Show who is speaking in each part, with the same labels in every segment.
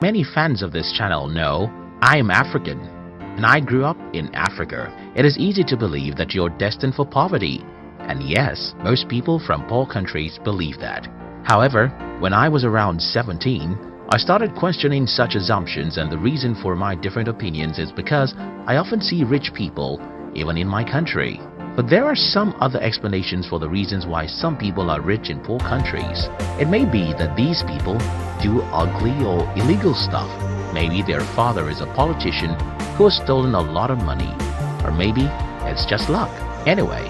Speaker 1: Many fans of this channel know I am African and I grew up in Africa. It is easy to believe that you're destined for poverty. And yes, most people from poor countries believe that. However, when I was around 17, I started questioning such assumptions, and the reason for my different opinions is because I often see rich people even in my country. But there are some other explanations for the reasons why some people are rich in poor countries. It may be that these people do ugly or illegal stuff. Maybe their father is a politician who has stolen a lot of money. Or maybe it's just luck. Anyway,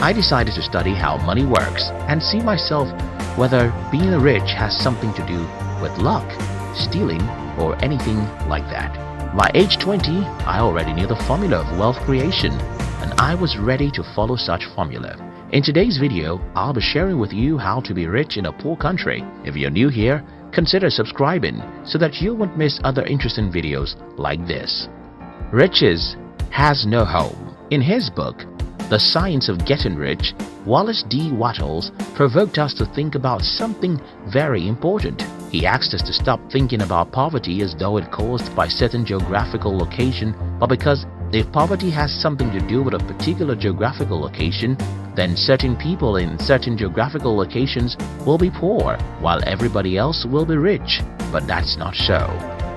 Speaker 1: I decided to study how money works and see myself whether being rich has something to do with luck, stealing, or anything like that. By age 20, I already knew the formula of wealth creation, and I was ready to follow such formula. In today's video, I'll be sharing with you how to be rich in a poor country. If you're new here, consider subscribing so that you won't miss other interesting videos like this. Riches has no home. In his book, The Science of Getting Rich, Wallace D. Wattles provoked us to think about something very important. He asked us to stop thinking about poverty as though it caused by certain geographical location, but because if poverty has something to do with a particular geographical location, then certain people in certain geographical locations will be poor, while everybody else will be rich. But that's not so.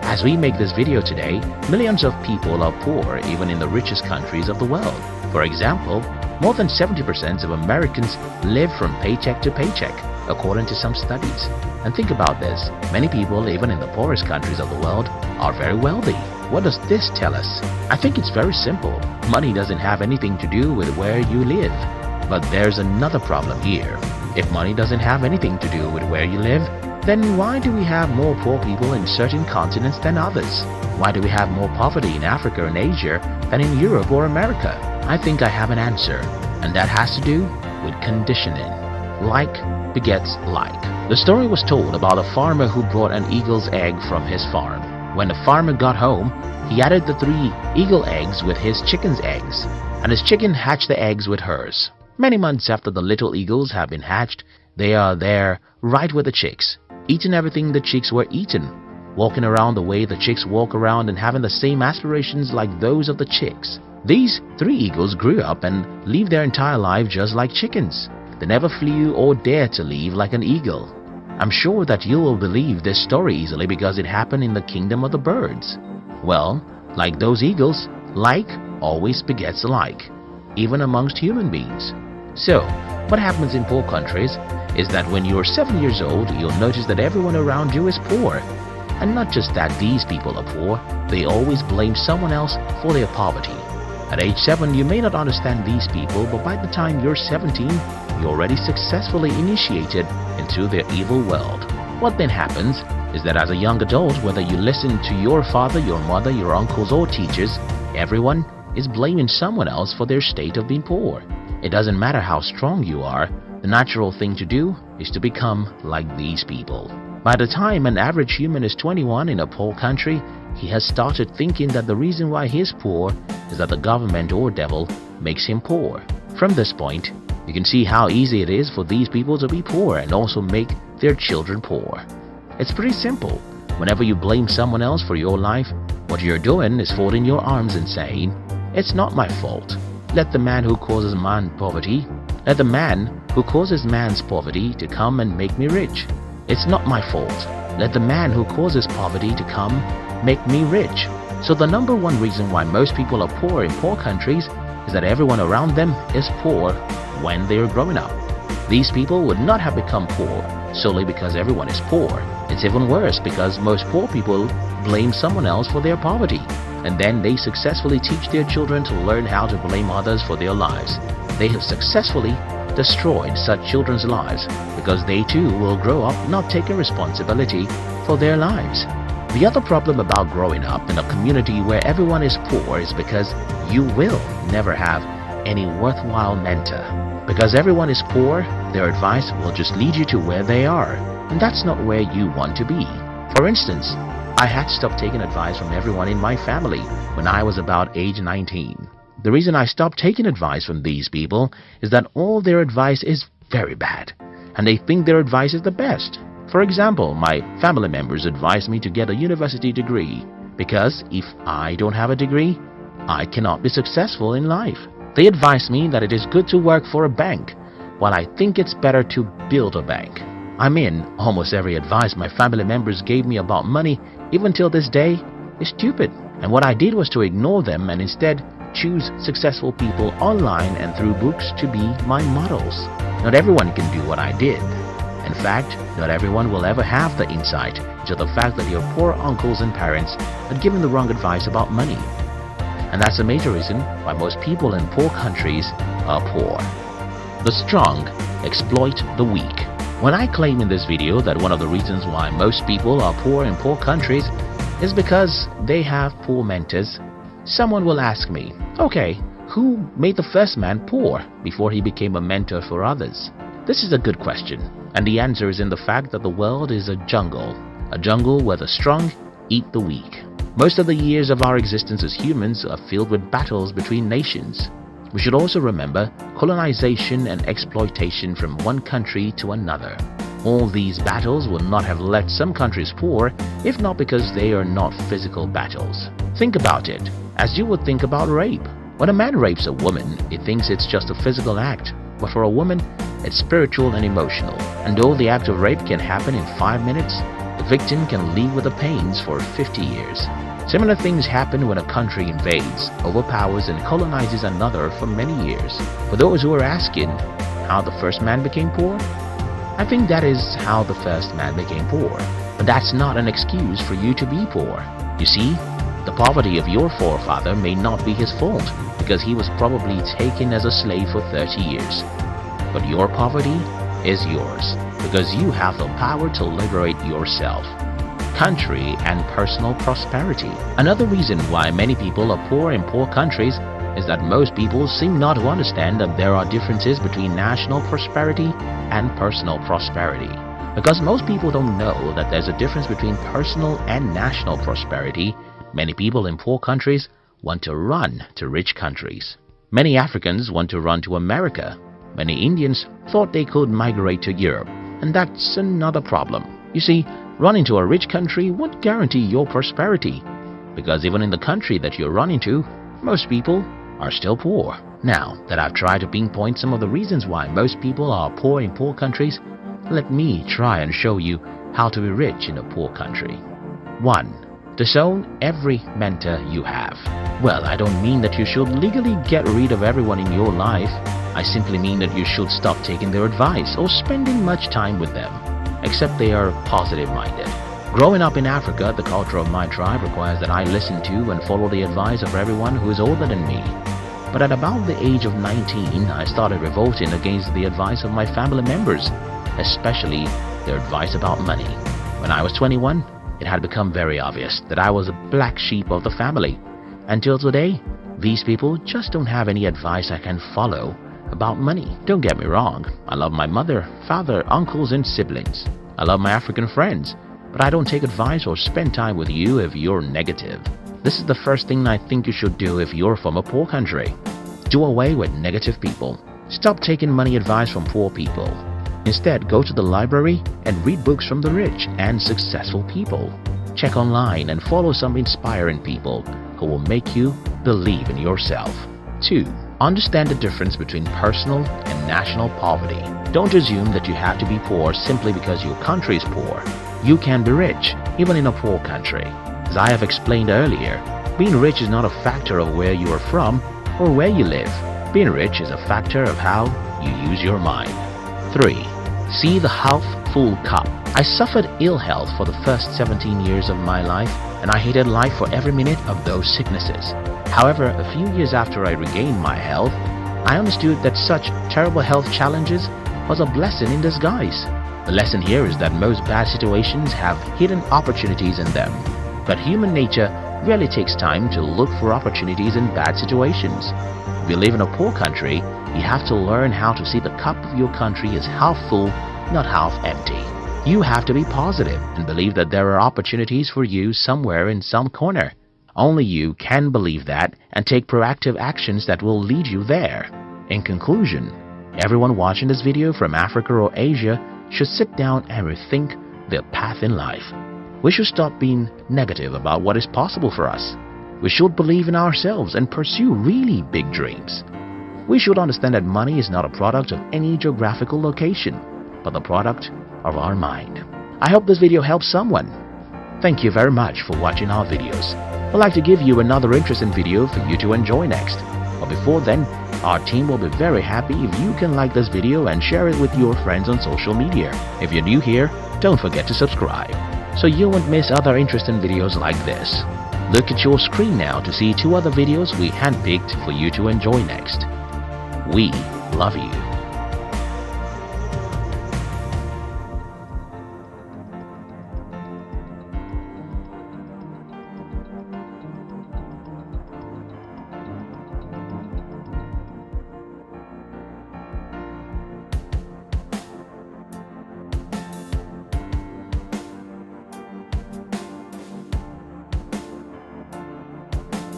Speaker 1: As we make this video today, millions of people are poor even in the richest countries of the world. For example, more than 70% of Americans live from paycheck to paycheck, according to some studies. And think about this, many people even in the poorest countries of the world are very wealthy. What does this tell us? I think it's very simple. Money doesn't have anything to do with where you live. But there's another problem here. If money doesn't have anything to do with where you live, then why do we have more poor people in certain continents than others? Why do we have more poverty in Africa and Asia than in Europe or America? I think I have an answer, and that has to do with conditioning. Like begets like. The story was told about a farmer who brought an eagle's egg from his farm. When the farmer got home, he added the 3 eagle eggs with his chicken's eggs, and his chicken hatched the eggs with hers. Many months after the little eagles have been hatched, they are there right with the chicks, eating everything the chicks were eaten, walking around the way the chicks walk around and having the same aspirations like those of the chicks. These 3 eagles grew up and lived their entire life just like chickens. They never flew or dared to live like an eagle. I'm sure that you will believe this story easily because it happened in the kingdom of the birds. Well, like those eagles, like always begets like, even amongst human beings. So, what happens in poor countries is that when you're 7 years old, you'll notice that everyone around you is poor. And not just that these people are poor, they always blame someone else for their poverty. At age 7, you may not understand these people, but by the time you're 17, you're already successfully initiated into their evil world. What then happens is that as a young adult, whether you listen to your father, your mother, your uncles or teachers, everyone is blaming someone else for their state of being poor. It doesn't matter how strong you are, the natural thing to do is to become like these people. By the time an average human is 21 in a poor country, he has started thinking that the reason why he is poor is that the government or devil makes him poor. From this point, you can see how easy it is for these people to be poor and also make their children poor. It's pretty simple. Whenever you blame someone else for your life, what you're doing is folding your arms and saying, "It's not my fault. Let the man who causes man's poverty to come and make me rich. It's not my fault. Let the man who causes poverty to come make me rich." So the number one reason why most people are poor in poor countries is that everyone around them is poor when they are growing up. These people would not have become poor solely because everyone is poor. It's even worse because most poor people blame someone else for their poverty, and then they successfully teach their children to learn how to blame others for their lives. They have successfully destroyed such children's lives because they too will grow up not taking responsibility for their lives. The other problem about growing up in a community where everyone is poor is because you will never have any worthwhile mentor. Because everyone is poor, their advice will just lead you to where they are, and that's not where you want to be. For instance, I had to stop taking advice from everyone in my family when I was about age 19. The reason I stopped taking advice from these people is that all their advice is very bad, and they think their advice is the best. For example, my family members advise me to get a university degree because if I don't have a degree, I cannot be successful in life. They advise me that it is good to work for a bank, while I think it's better to build a bank. I mean, almost every advice my family members gave me about money, even till this day, is stupid. And what I did was to ignore them and instead choose successful people online and through books to be my models. Not everyone can do what I did. In fact, not everyone will ever have the insight into the fact that your poor uncles and parents had given the wrong advice about money. And that's a major reason why most people in poor countries are poor. The strong exploit the weak. When I claim in this video that one of the reasons why most people are poor in poor countries is because they have poor mentors, someone will ask me, okay, who made the first man poor before he became a mentor for others? This is a good question, and the answer is in the fact that the world is a jungle where the strong eat the weak. Most of the years of our existence as humans are filled with battles between nations. We should also remember colonization and exploitation from one country to another. All these battles would not have left some countries poor if not because they are not physical battles. Think about it, as you would think about rape. When a man rapes a woman, he thinks it's just a physical act, but for a woman, it's spiritual and emotional. And though the act of rape can happen in 5 minutes, the victim can live with the pains for 50 years. Similar things happen when a country invades, overpowers and colonizes another for many years. For those who are asking how the first man became poor, I think that is how the first man became poor. But that's not an excuse for you to be poor. You see, the poverty of your forefather may not be his fault because he was probably taken as a slave for 30 years. But your poverty is yours because you have the power to liberate yourself. Country and personal prosperity. Another reason why many people are poor in poor countries is that most people seem not to understand that there are differences between national prosperity and personal prosperity. Because most people don't know that there's a difference between personal and national prosperity, many people in poor countries want to run to rich countries. Many Africans want to run to America. Many Indians thought they could migrate to Europe, and that's another problem. You see, running to a rich country won't guarantee your prosperity, because even in the country that you're running to, most people are still poor. Now that I've tried to pinpoint some of the reasons why most people are poor in poor countries, let me try and show you how to be rich in a poor country. 1. Disown every mentor you have. Well, I don't mean that you should legally get rid of everyone in your life. I simply mean that you should stop taking their advice or spending much time with them, except they are positive-minded. Growing up in Africa, the culture of my tribe requires that I listen to and follow the advice of everyone who is older than me. But at about the age of 19, I started revolting against the advice of my family members, especially their advice about money. When I was 21, it had become very obvious that I was a black sheep of the family. Until today, these people just don't have any advice I can follow about money. Don't get me wrong, I love my mother, father, uncles and siblings. I love my African friends, but I don't take advice or spend time with you if you're negative. This is the first thing I think you should do if you're from a poor country. Do away with negative people. Stop taking money advice from poor people. Instead, go to the library and read books from the rich and successful people. Check online and follow some inspiring people who will make you believe in yourself. 2. Understand the difference between personal and national poverty. Don't assume that you have to be poor simply because your country is poor. You can be rich, even in a poor country. As I have explained earlier, being rich is not a factor of where you are from or where you live. Being rich is a factor of how you use your mind. 3. See the half-full cup. I suffered ill health for the first 17 years of my life, and I hated life for every minute of those sicknesses. However, a few years after I regained my health, I understood that such terrible health challenges was a blessing in disguise. The lesson here is that most bad situations have hidden opportunities in them. But human nature really takes time to look for opportunities in bad situations. If you live in a poor country, you have to learn how to see the cup of your country as half full, not half empty. You have to be positive and believe that there are opportunities for you somewhere in some corner. Only you can believe that and take proactive actions that will lead you there. In conclusion, everyone watching this video from Africa or Asia should sit down and rethink their path in life. We should stop being negative about what is possible for us. We should believe in ourselves and pursue really big dreams. We should understand that money is not a product of any geographical location, but the product of our mind. I hope this video helps someone. Thank you very much for watching our videos. I'd like to give you another interesting video for you to enjoy next. But before then, our team will be very happy if you can like this video and share it with your friends on social media. If you're new here, don't forget to subscribe so you won't miss other interesting videos like this. Look at your screen now to see 2 other videos we handpicked for you to enjoy next. We love you.